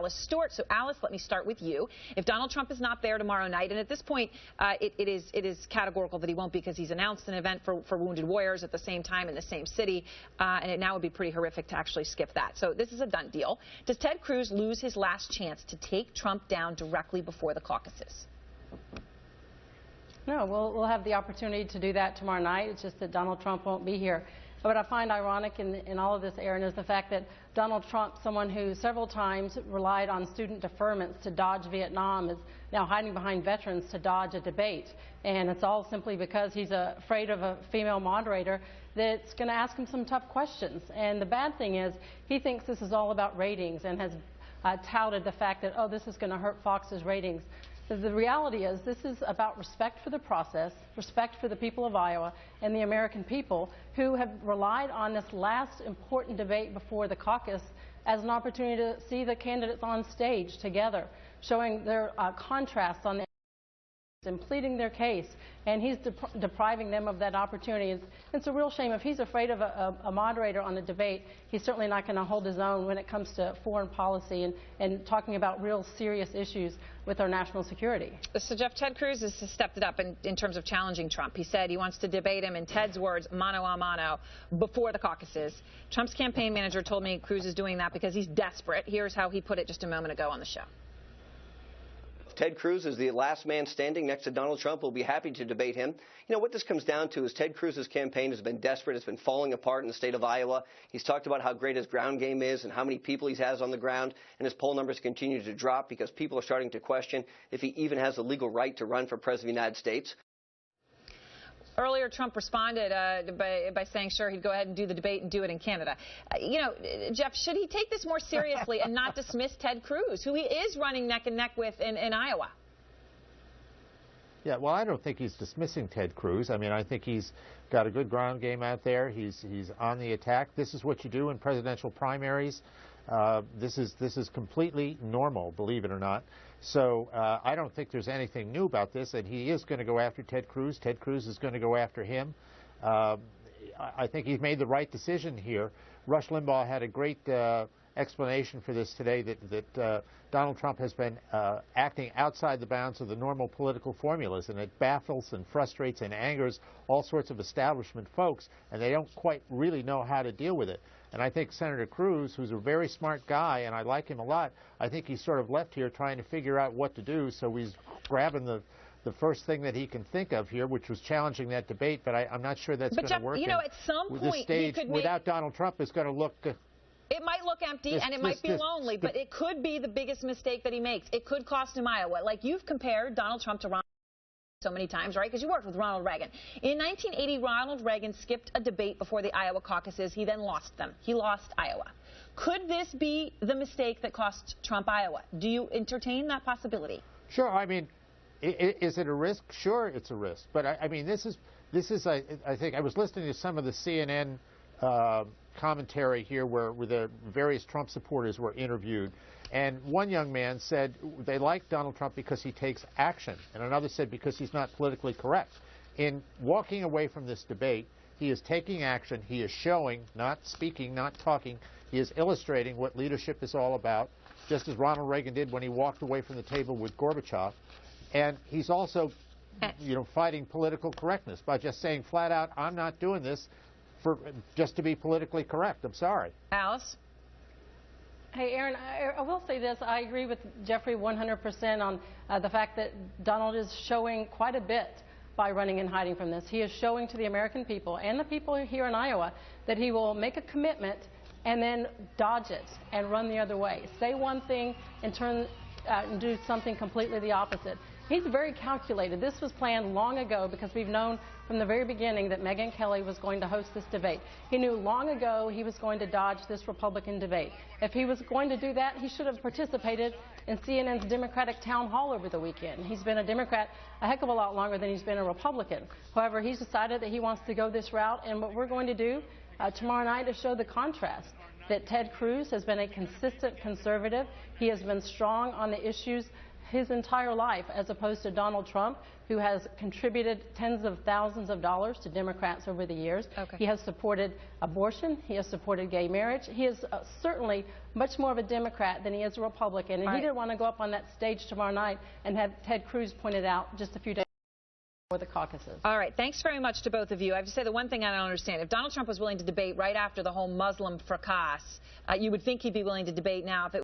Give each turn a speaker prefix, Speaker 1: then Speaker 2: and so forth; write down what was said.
Speaker 1: Alice Stewart. So, Alice, let me start with you. If Donald Trump is not there tomorrow night, and at this point, it is categorical that he won't because he's announced an event for Wounded Warriors at the same time in the same city, and it now would be pretty horrific to actually skip that. So this is a done deal. Does Ted Cruz lose his last chance to take Trump down directly before the caucuses?
Speaker 2: No, we'll have the opportunity to do that tomorrow night. It's just that Donald Trump won't be here. What I find ironic in all of this, Aaron, is the fact that Donald Trump, someone who several times relied on student deferments to dodge Vietnam, is now hiding behind veterans to dodge a debate. And it's all simply because he's afraid of a female moderator that's going to ask him some tough questions. And the bad thing is he thinks this is all about ratings and has touted the fact that, oh, this is going to hurt Fox's ratings. The reality is this is about respect for the process, respect for the people of Iowa and the American people who have relied on this last important debate before the caucus as an opportunity to see the candidates on stage together, showing their contrasts on the and pleading their case, and he's depriving them of that opportunity. It's a real shame. If he's afraid of a moderator on the debate, he's certainly not going to hold his own when it comes to foreign policy and talking about real serious issues with our national security.
Speaker 1: So, Jeff, Ted Cruz has stepped it up in terms of challenging Trump. He said he wants to debate him, in Ted's words, mano a mano, before the caucuses. Trump's campaign manager told me Cruz is doing that because he's desperate. Here's how he put it just a moment ago on the show.
Speaker 3: Ted Cruz is the last man standing next to Donald Trump. We'll be happy to debate him. You know, what this comes down to is Ted Cruz's campaign has been desperate. It's been falling apart in the state of Iowa. He's talked about how great his ground game is and how many people he has on the ground. And his poll numbers continue to drop because people are starting to question if he even has the legal right to run for president of the United States.
Speaker 1: Earlier, Trump responded by saying, sure, he'd go ahead and do the debate and do it in Canada. You know, Jeff, should he take this more seriously and not dismiss Ted Cruz, who he is running neck and neck with in Iowa?
Speaker 4: Yeah, well, I don't think he's dismissing Ted Cruz. I mean, I think he's got a good ground game out there. He's on the attack. This is what you do in presidential primaries. This is completely normal, believe it or not. So I don't think there's anything new about this, and he is going to go after Ted Cruz. Ted Cruz is going to go after him. I think he's made the right decision here. Rush Limbaugh had a great explanation for this today, that Donald Trump has been acting outside the bounds of the normal political formulas, and it baffles and frustrates and angers all sorts of establishment folks, and they don't quite really know how to deal with it. And I think Senator Cruz, who's a very smart guy, and I like him a lot, I think he's sort of left here trying to figure out what to do, so he's grabbing the first thing that he can think of here, which was challenging that debate, but I'm not sure that's going to work.
Speaker 1: You know, at some point,
Speaker 4: this stage, without Donald Trump, is going to look...
Speaker 1: It might look empty and it might be lonely, but it could be the biggest mistake that he makes. It could cost him Iowa. Like, you've compared Donald Trump to Ronald so many times, right? Because you worked with Ronald Reagan. In 1980, Ronald Reagan skipped a debate before the Iowa caucuses. He then lost them. He lost Iowa. Could this be the mistake that cost Trump Iowa? Do you entertain that possibility?
Speaker 4: Sure. I mean, is it a risk? Sure, it's a risk. But I mean, this is I think I was listening to some of the CNN commentary here where the various Trump supporters were interviewed, and one young man said they like Donald Trump because he takes action, and another said because he's not politically correct. In walking away from this debate, he is taking action. He is showing, not speaking, not talking. He is illustrating what leadership is all about, just as Ronald Reagan did when he walked away from the table with Gorbachev. And he's also, you know, fighting political correctness by just saying flat out, I'm not doing this just to be politically correct. I'm sorry.
Speaker 1: Alice?
Speaker 2: Hey, Aaron, I will say this. I agree with Jeffrey 100% on the fact that Donald is showing quite a bit by running and hiding from this. He is showing to the American people and the people here in Iowa that he will make a commitment and then dodge it and run the other way. Say one thing and turn and do something completely the opposite. He's very calculated. This was planned long ago because we've known from the very beginning that Megyn Kelly was going to host this debate. He knew long ago he was going to dodge this Republican debate. If he was going to do that, he should have participated in CNN's Democratic town hall over the weekend. He's been a Democrat a heck of a lot longer than he's been a Republican. However, he's decided that he wants to go this route, and what we're going to do tomorrow night is show the contrast that Ted Cruz has been a consistent conservative. He has been strong on the issues his entire life, as opposed to Donald Trump, who has contributed tens of thousands of dollars to Democrats over the years.
Speaker 1: Okay.
Speaker 2: He has supported abortion. He has supported gay marriage. He is certainly much more of a Democrat than he is a Republican. And he didn't want to go up on that stage tomorrow night and have Ted Cruz pointed out just a few days before the caucuses.
Speaker 1: All right. Thanks very much to both of you. I have to say the one thing I don't understand. If Donald Trump was willing to debate right after the whole Muslim fracas, you would think he'd be willing to debate now. If it